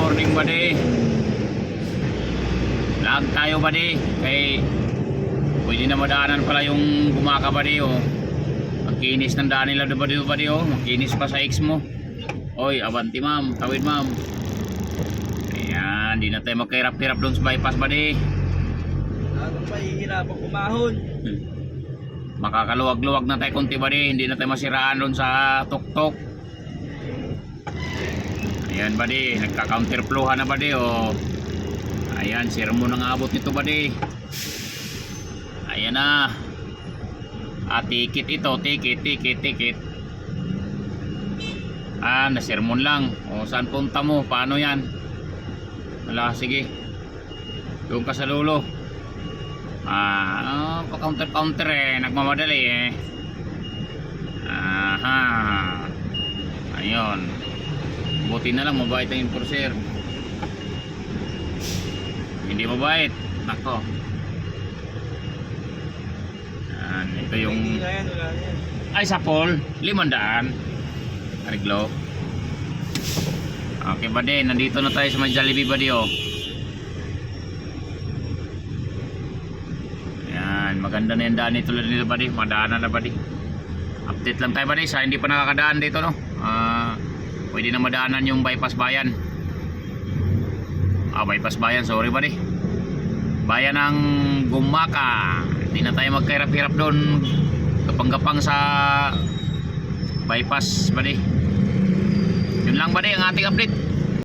morning buddy. Lag tayo buddy. Kay pwede na madaanan pala yung Gumaka buddy oh. Ang kinis ng daan nila buddy oh. Makinis pa sa X mo. Oy, abanti ma'am, tawid ma'am. Ayan, di na tayo magkahirap-hirap doon sa bypass buddy. Ano pa hihirap ang kumahon? Makakaluwag-luwag na tayo konti buddy. Hindi na tayo masiraan doon sa tuktok. Ayan buddy, nagka-counterflow na buddy oh. Ayan, sermon ang abot nito buddy. Ayan na. Tikit ito, tikit. Na sermon lang. O saan punta mo? Paano yan? Wala, sige. Doon ka sa dulo. Pa-counter nagmamadali eh. Aha. Ayun. Buti na lang mabait ang enforcer. Hindi mabait. Nako. Ito yung Wala yan. ay sa Paul 500 ariglo. Okay buddy, nandito na tayo sa may Jollibee buddy oh. Ayan, maganda na yung daan nito nila buddy. Madaanan na buddy. Update lang tayo buddy sa hindi pa nakakadaan dito no. Pwede na madaanan yung bypass bayan. Bypass bayan, sorry buddy. Bayan ng Gumaka. Hindi na tayo magkahirap-hirap doon. Gapang-gapang sa bypass buddy. Yun lang buddy ang ating update.